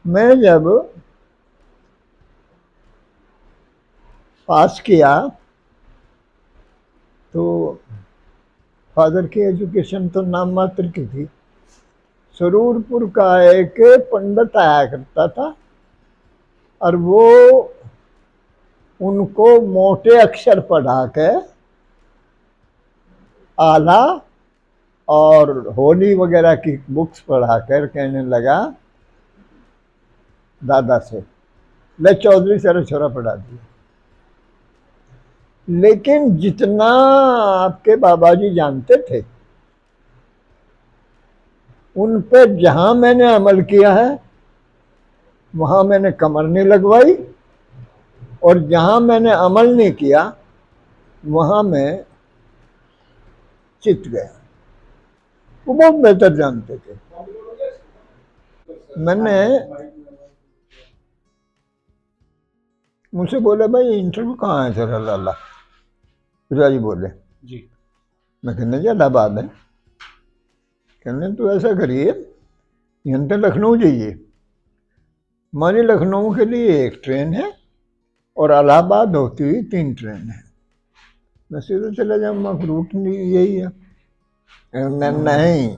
मैं जब पास किया तो फादर की एजुकेशन तो नाम मात्र की थी। सरूरपुर का एक पंडित आया करता था और वो उनको मोटे अक्षर पढ़ा के आला और होली वगैरह की बुक्स पढ़ा कर कहने लगा दादा से, ले चौधरी सारा छोरा पढ़ा दिया। लेकिन जितना आपके बाबा जी जानते थे उन पे जहां मैंने अमल किया है वहां मैंने कमर नहीं लगवाई, और जहां मैंने अमल नहीं किया वहां मैं चित गया। वो बहुत बेहतर जानते थे। मैंने मुझसे बोले, भाई इंटरव्यू कहाँ है तेरा लाला? पिताजी बोले जी। मैं कहने इलाहाबाद है। कहने तो ऐसा करिए, यहाँ से लखनऊ जाइए, हमारी लखनऊ के लिए एक ट्रेन है और इलाहाबाद होती हुई 3 ट्रेन है, मैं सीधे चला जाऊँगा, रूट यही है। नहीं,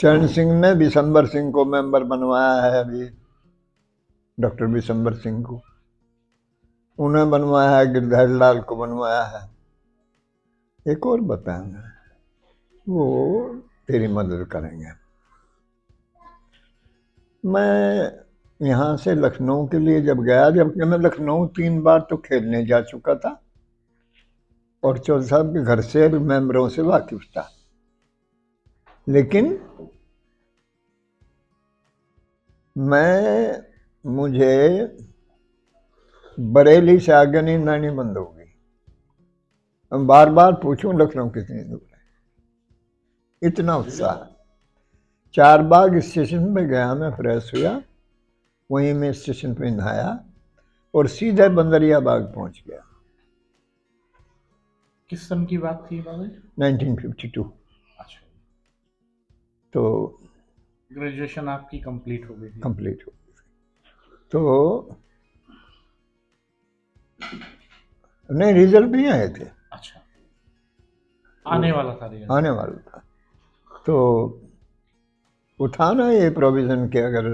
चरण सिंह ने विशंबर सिंह को मेंबर बनवाया है अभी, डॉक्टर विशंबर सिंह को, उन्हें बनवाया है, गिरधर लाल को बनवाया है, एक और बताएंगे, वो तेरी मदद करेंगे। मैं यहाँ से लखनऊ के लिए जब गया, जबकि मैं लखनऊ 3 बार तो खेलने जा चुका था और चौधरी साहब के घर से मेंबरों से वाकिफ था, लेकिन मुझे बरेली से आगे नींद आनी बंद हो गई। बार बार पूछूं लखनऊ कितनी दूर है, इतना उत्साह। 4 बाग स्टेशन पे गया, मैं फ्रेश हुआ, वहीं मैं स्टेशन पे नहाया और सीधे बंदरिया बाग पहुंच गया। किस सन की बात थी बाबा? 1952। अच्छा। तो ग्रेजुएशन आपकी कंप्लीट हो गई थी? कंप्लीट हो गई। तो नहीं, रिजल्ट नहीं आए थे। अच्छा, आने वाला था रिजल्ट? आने वाला था। तो उठाना ये प्रोविजन के अगर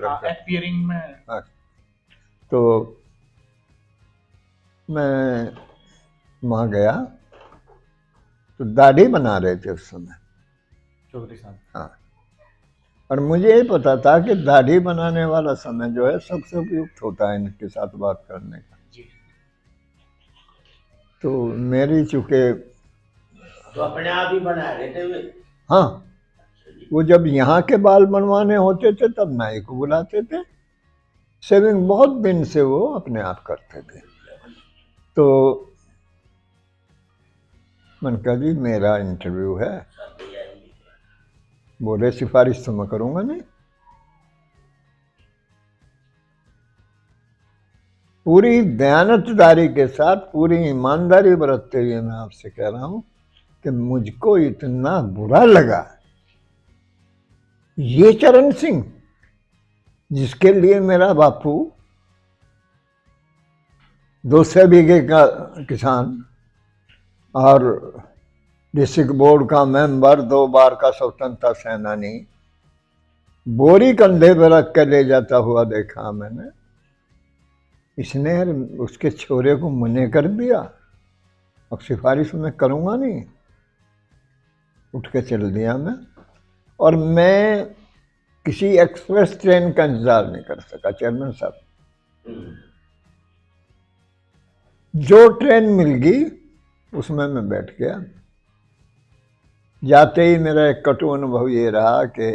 अपीयरिंग में। हाँ, तो मैं वहाँ गया तो दाढ़ी बना रहे थे उस समय चौधरी साहब। हाँ, और मुझे ये पता था कि दाढ़ी बनाने वाला समय जो है सबसे उपयुक्त होता है इनके साथ बात करने का। जी। तो मेरी चूंकि तो अपने आप ही बना रहे थे वे? हाँ, वो जब यहाँ के बाल बनवाने होते थे तब नाई को बुलाते थे, शेविंग बहुत दिन से वो अपने आप करते थे। तो मैंने कहा जी मेरा इंटरव्यू है। बोले सिफारिश तो मैं करूँगा नहीं। पूरी दयानतदारी के साथ, पूरी ईमानदारी बरतते हुए मैं आपसे कह रहा हूँ कि मुझको इतना बुरा लगा, ये चरण सिंह जिसके लिए मेरा बापू 200 बीघे का किसान और डिस्ट्रिक्ट बोर्ड का मेंबर, 2 बार का स्वतंत्रता सेनानी, बोरी कंधे पर रख कर ले जाता हुआ देखा मैंने, इसने उसके छोरे को मने कर दिया। अब सिफारिश मैं करूँगा नहीं। उठ के चल दिया मैं, और मैं किसी एक्सप्रेस ट्रेन का इंतजार नहीं कर सका चेयरमैन साहब। जो ट्रेन मिल गई उसमें मैं बैठ गया। जाते ही मेरा एक कटु अनुभव ये रहा कि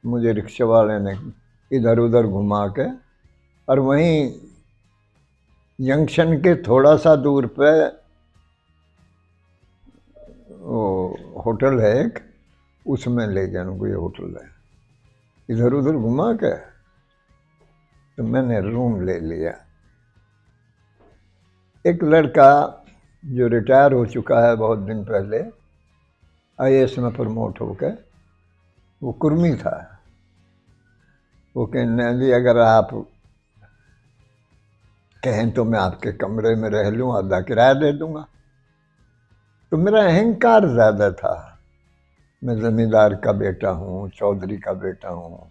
मुझे रिक्शे वाले ने इधर उधर घुमा के, और वहीं जंक्शन के थोड़ा सा दूर पे वो होटल है एक, उसमें ले गया उनको, ये होटल है, इधर उधर घुमा के तो मैंने रूम ले लिया। एक लड़का जो रिटायर हो चुका है बहुत दिन पहले, IAS में प्रमोट हो गए, वो कुर्मी था, वो कहने लगी अगर आप कहें तो मैं आपके कमरे में रह लूँ, आधा किराया दे दूंगा। तो मेरा अहंकार ज़्यादा था, मैं जमींदार का बेटा हूँ, चौधरी का बेटा हूँ।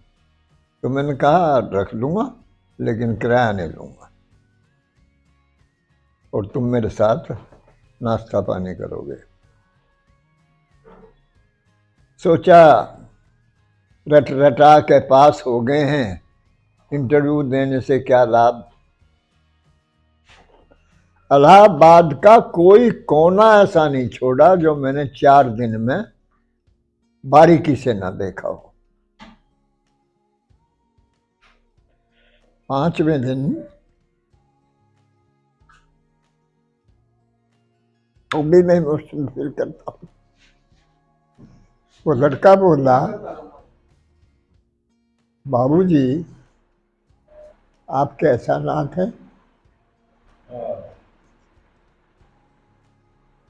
तो मैंने कहा रख लूँगा लेकिन किराया नहीं लूँगा, और तुम मेरे साथ नाश्ता पानी करोगे। सोचा रट रटा के पास हो गए हैं, इंटरव्यू देने से क्या लाभ। इलाहाबाद का कोई कोना ऐसा नहीं छोड़ा जो मैंने 4 दिन में बारीकी से ना देखा हो। 5वें दिन वो भी मैं मुश्किल फील करता हूँ। वो लड़का बोला बाबूजी आप कैसा नाथ है?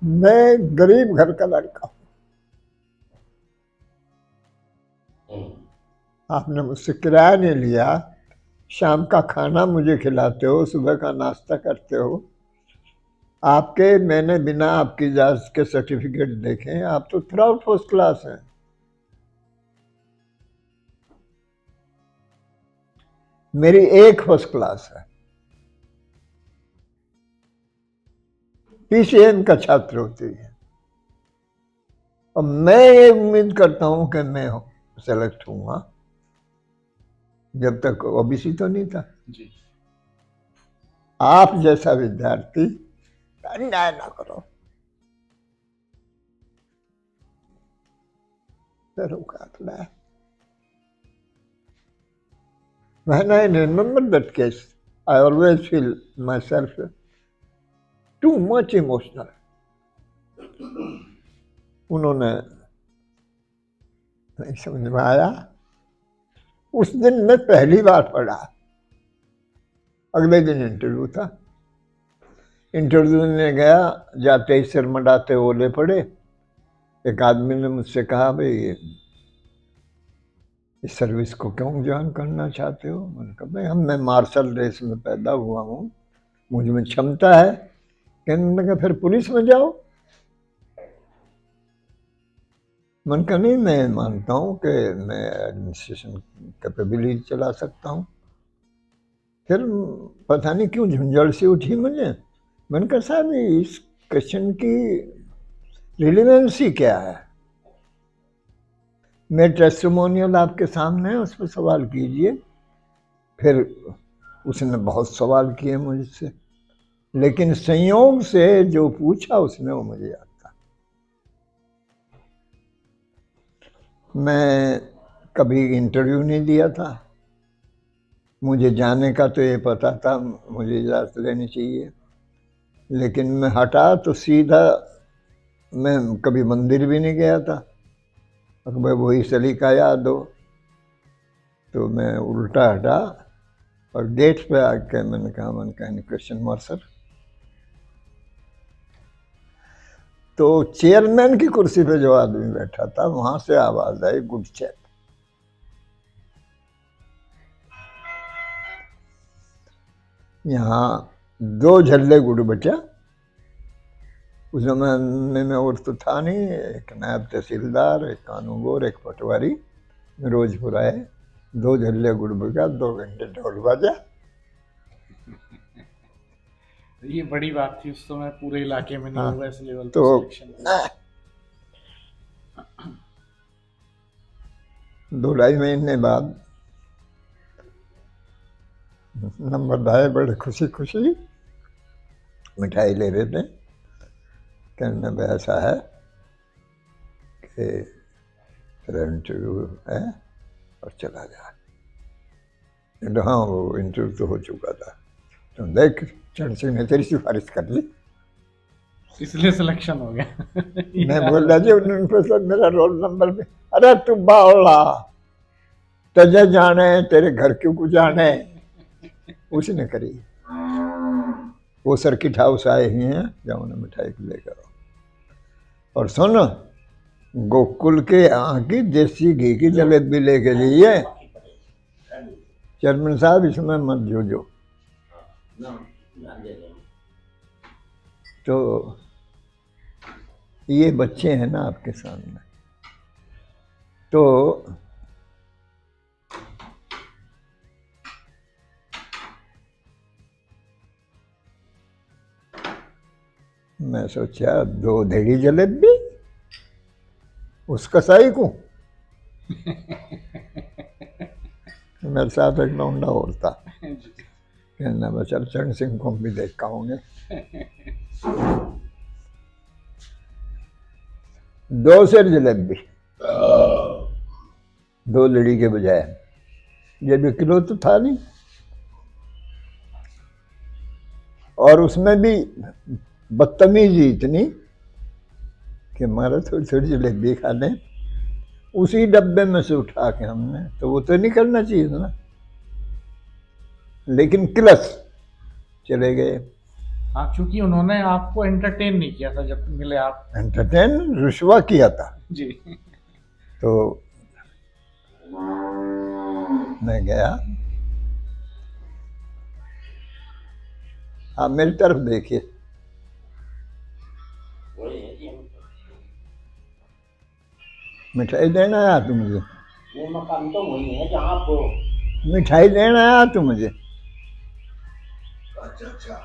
मैं गरीब घर का लड़का हूँ, आपने मुझसे किराया नहीं लिया, शाम का खाना मुझे खिलाते हो, सुबह का नाश्ता करते हो। आपके मैंने बिना आपकी इजाजत के सर्टिफिकेट देखे, आप तो थ्रू फर्स्ट क्लास हैं। मेरी एक फर्स्ट क्लास है, पीसीएम का छात्र होती है, और मैं ये उम्मीद करता हूं कि मैं सेलेक्ट होऊंगा। जब तक ओबीसी तो नहीं था जी। आप जैसा विद्यार्थी अन्याय ना करो। When I remember that case, I always feel myself too much emotional. उन्होंने नहीं समझ में आया। उस दिन मैं पहली बार पढ़ा, अगले दिन इंटरव्यू था। इंटरव्यू देने गया, जाते ही सिर मंडाते ओले पड़े। एक आदमी ने मुझसे कहा भाई इस सर्विस को क्यों ज्वाइन करना चाहते हो? मैंने कहा भाई मैं मार्शल रेस में पैदा हुआ हूँ, मुझ में क्षमता है। कहने लगा फिर पुलिस में जाओ। मैंने कहा नहीं, मैं मानता हूँ कि मैं एडमिनिस्ट्रेशन कैपेबिलिटी चला सकता हूँ। फिर पता नहीं क्यों झुंझड़ सी उठी मुझे। मैंने कहा साहब इस क्वेश्चन की रिलेवेंसी क्या है? मैं टेस्टिमोनियल आपके सामने है, उस पर सवाल कीजिए। फिर उसने बहुत सवाल किए मुझसे, लेकिन संयोग से जो पूछा उसने वो मुझे याद था। मैं कभी इंटरव्यू नहीं दिया था, मुझे जाने का तो ये पता था मुझे इजाज़त लेनी चाहिए, लेकिन मैं हटा तो सीधा मैं कभी मंदिर भी नहीं गया था। अकबर वही सलीका याद हो, तो मैं उल्टा हटा और गेट पे आके मैंने कहा क्वेश्चन मार्क सर। तो चेयरमैन की कुर्सी पे जो आदमी बैठा था वहां से आवाज आई गुड चेक। यहाँ 2 झल्ले गुड़ बचा। उस जमाने में और तो था नहीं, एक नायब तहसीलदार, एक कानूनगोर, एक पटवारी। रोजपुर आए, 2 झल्ले गुड़ बचा, 2 घंटे ढोल बजा। ये बड़ी बात थी उस समय, पूरे इलाके में नहीं हाँ, होगा इस लेवल तो पे सिलेक्शन। 2-2.5 महीने बाद नंबर आए, बड़े खुशी खुशी मिठाई ले रहे थे। कहने में ऐसा है कि तेरा इंटरव्यू है और चला जा। हाँ वो इंटरव्यू तो हो चुका था, तो देख चरण सिंह ने तेरी सिफारिश कर ली, इसलिए सिलेक्शन हो गया। मैं बोल रहा जी प्रोफेसर मेरा रोल नंबर भी। अरे तू बावला, तुझे जाने तेरे घर क्यों को जाने। उसने करी। वो सर्किट हाउस आए हुए हैं, जाओ उन्हें मिठाई को लेकर। और सुन, गोकुल के यहाँ की देसी घी की जलेबी लेके जाइए। चेयरमैन साहब इसमें मत जो ना ध्यान दे दो। तो ये बच्चे हैं ना आपके सामने, तो मैं सोचा 2 धेड़ी जलेबी उसका साई को। मेरे साथ एक लौंडा और था, कहना बचा चरण सिंह को भी देख पाऊंगे। 2 सेर जलेबी, 2 लड़ी के बजाय, ये भी किलो तो था नहीं, और उसमें भी बदतमीजी इतनी कि हमारा थोड़ी थोड़ी जलेबी खा लें, उसी डब्बे में से उठा के हमने, तो वो तो नहीं करना चाहिए ना, लेकिन किलस चले गए। हाँ, क्योंकि उन्होंने आपको एंटरटेन नहीं किया था जब मिले आप। एंटरटेन रुस्वा किया था। जी। तो मैं गया, आप मेरी तरफ देखिए, वही है जी, मिठाई देना आया तू मुझे, ये मकान तो वही है जहाँ आपको। मिठाई देना आया तू मुझे। अच्छा अच्छा।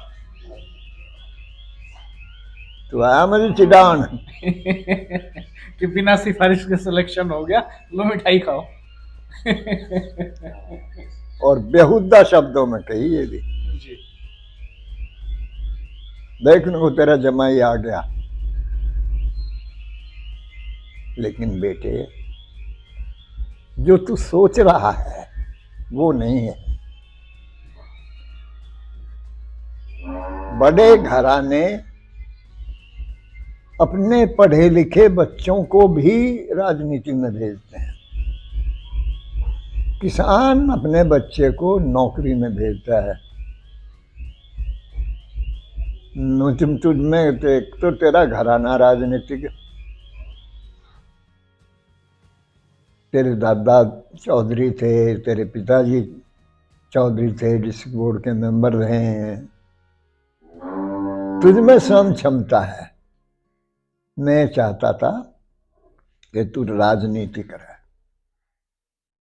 तू आया मुझे चिढ़ाने, कि बिना सिफारिश के सिलेक्शन हो गया, लो मिठाई खाओ। और बेहुदा शब्दों में कही ये भी, जी। देखने को तेरा जमाई आ गया, लेकिन बेटे जो तू सोच रहा है वो नहीं है। बड़े घराने अपने पढ़े लिखे बच्चों को भी राजनीति में भेजते हैं, किसान अपने बच्चे को नौकरी में भेजता है। तुझ में तो एक तो तेरा घराना राजनीतिक, तेरे दादा चौधरी थे, तेरे पिताजी चौधरी थे, डिस्ट्रिक्ट बोर्ड के मेंबर रहे हैं, तुझ में श्रम क्षमता है। मैं चाहता था कि तू राजनीति करे,